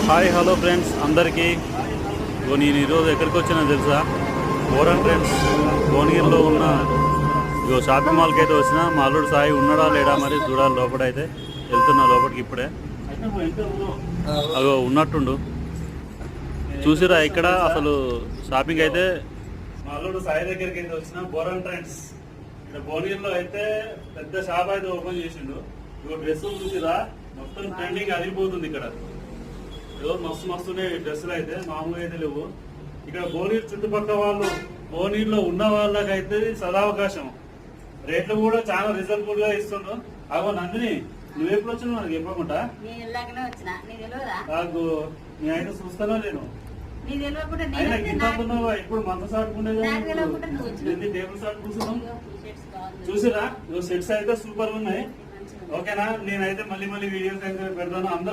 Hi hello friends అందరికీ. నేను ఈరోజు ఎక్కడికి వచ్చినా తెలుసా? బోరన్ ఫ్రెండ్స్ భువనగిరిలో ఉన్న షాపింగ్ మాల్కి అయితే వచ్చిన. మా అల్లుడు సాయి ఉన్నాడా లేడా మరి చూడాలి. లోపలైతే వెళ్తున్నా లోపలికి ఇప్పుడే. అగో ఉన్నట్టుండు చూసిరా. ఇక్కడ అసలు షాపింగ్ అయితే మా అల్లుడు సాయి దగ్గరికి అయితే వచ్చిన. బోరన్ ఫ్రెండ్స్ ఇక్కడ భువనగిరిలో అయితే పెద్ద షాప్ అయితే ఓపెన్ చేసిండు. ఇగో డ్రెస్సులు చూసిరా, మొత్తం ట్రెండింగ్ అదిరిపోతుంది ఇక్కడ. ఏదో మస్తు మస్తున్నాయి డ్రెస్సులు అయితే, మామూలుగా అయితే లేవు. ఇక్కడ భువనగిరి చుట్టుపక్కల వాళ్ళు, భువనగిరిలో ఉన్న వాళ్ళకైతే సదావకాశం. రేట్లు కూడా చాలా రీజనబుల్ గా ఇస్తుండ్రు. అగో నందిని, నువ్వెప్పుడు వచ్చినావు నాకు చెప్పకుండా? నాకు నేనైతే చూస్తానో నేను గిట్టున్నావా? ఇప్పుడు మంత సాటుకుండే టేబుల్ సాట్ కూర్చున్నాం. చూసిరా సెట్స్ అయితే సూపర్ ఉన్నాయి. ఓకేనా? నేనైతే మళ్ళీ వీడియోస్ అయితే పెడతాను. అందరూ